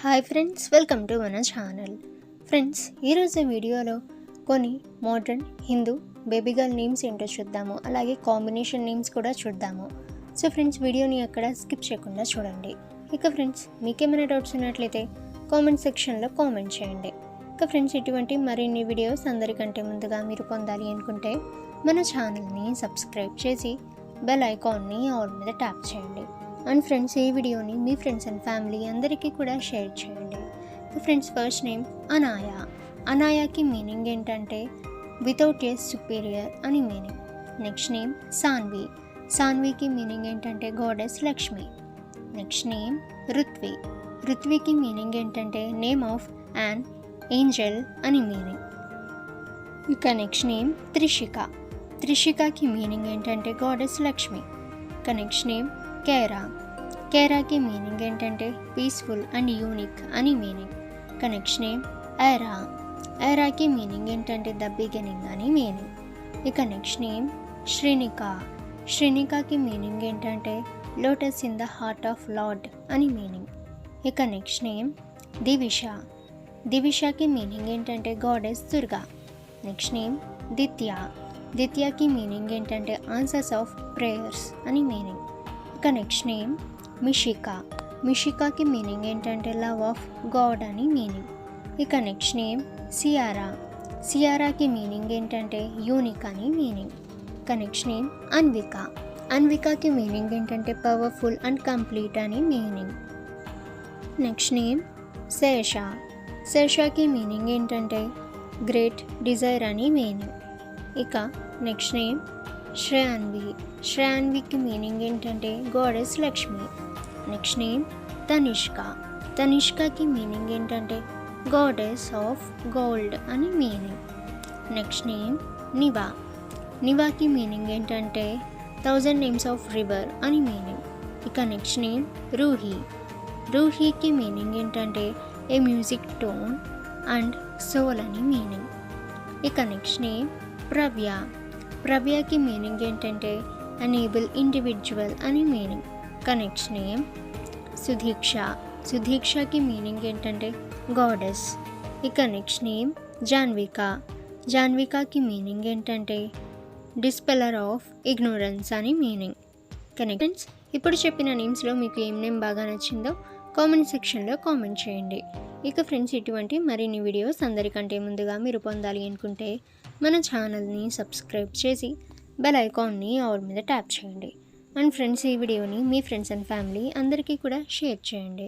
Hi friends, welcome to మన channel. Friends, ఈరోజు వీడియోలో కొన్ని modern Hindu baby girl names ఏంటో చూద్దాము. అలాగే కాంబినేషన్ నేమ్స్ కూడా చూద్దాము. సో ఫ్రెండ్స్, వీడియోని అక్కడ స్కిప్ చేయకుండా చూడండి. ఇక ఫ్రెండ్స్, మీకేమైనా డౌట్స్ ఉన్నట్లయితే కామెంట్ సెక్షన్లో కామెంట్ చేయండి. ఇక ఫ్రెండ్స్, ఇటువంటి మరిన్ని వీడియోస్ అందరికంటే ముందుగా మీరు పొందాలి అనుకుంటే మన ఛానల్ని సబ్స్క్రైబ్ చేసి బెల్ ఐకాన్ని ఆల్ మీద ట్యాప్ చేయండి. అండ్ ఫ్రెండ్స్, ఈ వీడియోని మీ ఫ్రెండ్స్ అండ్ ఫ్యామిలీ అందరికీ కూడా షేర్ చేయండి. Friends, first name Anaya. అనాయాకి మీనింగ్ ఏంటంటే వితౌట్ ఏ సుపీరియర్ అని మీనింగ్. Next name Saanvi. సాన్వికి మీనింగ్ ఏంటంటే goddess Lakshmi. Next name Ruthvi. రుత్వికి మీనింగ్ ఏంటంటే నేమ్ ఆఫ్ యాన్ ఏంజల్ అని మీనింగ్. ఇక నెక్స్ట్ నేమ్ త్రిషిక. త్రిషికకి మీనింగ్ ఏంటంటే గాడెస్ లక్ష్మి. ఇక నెక్స్ట్ నేమ్ కేరా. కేరాకి మీనింగ్ ఏంటంటే పీస్ఫుల్ అండ్ యూనిక్ అని మీనింగ్. ఇక నెక్స్ట్ నేమ్ ఐరా. ఐరాకి మీనింగ్ ఏంటంటే ద బిగినింగ్ అని మీనింగ్. ఇక నెక్స్ట్ నేమ్ శ్రీనిక. శ్రీనికకి మీనింగ్ ఏంటంటే lotus in the heart of lord అని మీనింగ్. ఇక నెక్స్ట్ నేమ్ దివిష. దివిషకి మీనింగ్ ఏంటంటే goddess Durga. Next name Ditya. దిత్యకి మీనింగ్ ఏంటంటే ఆన్సర్స్ ఆఫ్ ప్రేయర్స్ అని మీనింగ్. ఇక నెక్స్ట్ నేమ్ మిషికా. మిషికాకి మీనింగ్ ఏంటంటే లవ్ ఆఫ్ గాడ్ అని మీనింగ్. ఇక నెక్స్ట్ నేమ్ సియారా. సియారాకి మీనింగ్ ఏంటంటే యూనిక్ అని మీనింగ్. ఇక నెక్స్ట్ నేమ్ అన్విక. అన్వికాకి మీనింగ్ ఏంటంటే పవర్ఫుల్ అండ్ కంప్లీట్ అని మీనింగ్. నెక్స్ట్ నేమ్ శేష. శేషకి మీనింగ్ ఏంటంటే గ్రేట్ డిజైర్ అని మీనింగ్. ఇక నెక్స్ట్ నేమ్ శ్రేయాన్వి. శ్రేయాన్వికి మీనింగ్ ఏంటంటే goddess Lakshmi. Next name Tanishka. తనిష్కకి మీనింగ్ ఏంటంటే గాడెస్ ఆఫ్ గోల్డ్ అని మీనింగ్. Next name Niva. నివాకి మీనింగ్ ఏంటంటే 1000 నేమ్స్ ఆఫ్ రివర్ అని మీనింగ్. ఇక నెక్స్ట్ నేమ్ రూహి. రూహికి మీనింగ్ ఏంటంటే a music tone and soul అని మీనింగ్. ఇక నెక్స్ట్ నేమ్ ప్రవ్య. ప్రవ్యకి మీనింగ్ ఏంటంటే అన్ ఏబుల్ ఇండివిజువల్ అని మీనింగ్. ఇక నెక్స్ట్ నేమ్ సుధీక్ష. సుధీక్షకి మీనింగ్ ఏంటంటే గాడెస్. ఇక నెక్స్ట్ నేమ్ జాన్విక. జాన్వికకి మీనింగ్ ఏంటంటే డిస్పెల్లర్ ఆఫ్ ఇగ్నోరెన్స్ అని మీనింగ్. ఇక నెక్స్ట్, ఇప్పుడు చెప్పిన నేమ్స్లో మీకు ఏం నేమ్ బాగా నచ్చిందో కామెంట్ సెక్షన్లో కామెంట్ చేయండి. ఇక ఫ్రెండ్స్, ఇటువంటి మరిన్ని వీడియోస్ అందరికంటే ముందుగా మీరు పొందాలి అనుకుంటే మన ఛానల్ని సబ్స్క్రైబ్ చేసి బెల్ ఐకాన్ని ఆల్ మీద ట్యాప్ చేయండి. అండ్ ఫ్రెండ్స్, ఈ వీడియోని మీ ఫ్రెండ్స్ అండ్ ఫ్యామిలీ అందరికీ కూడా షేర్ చేయండి.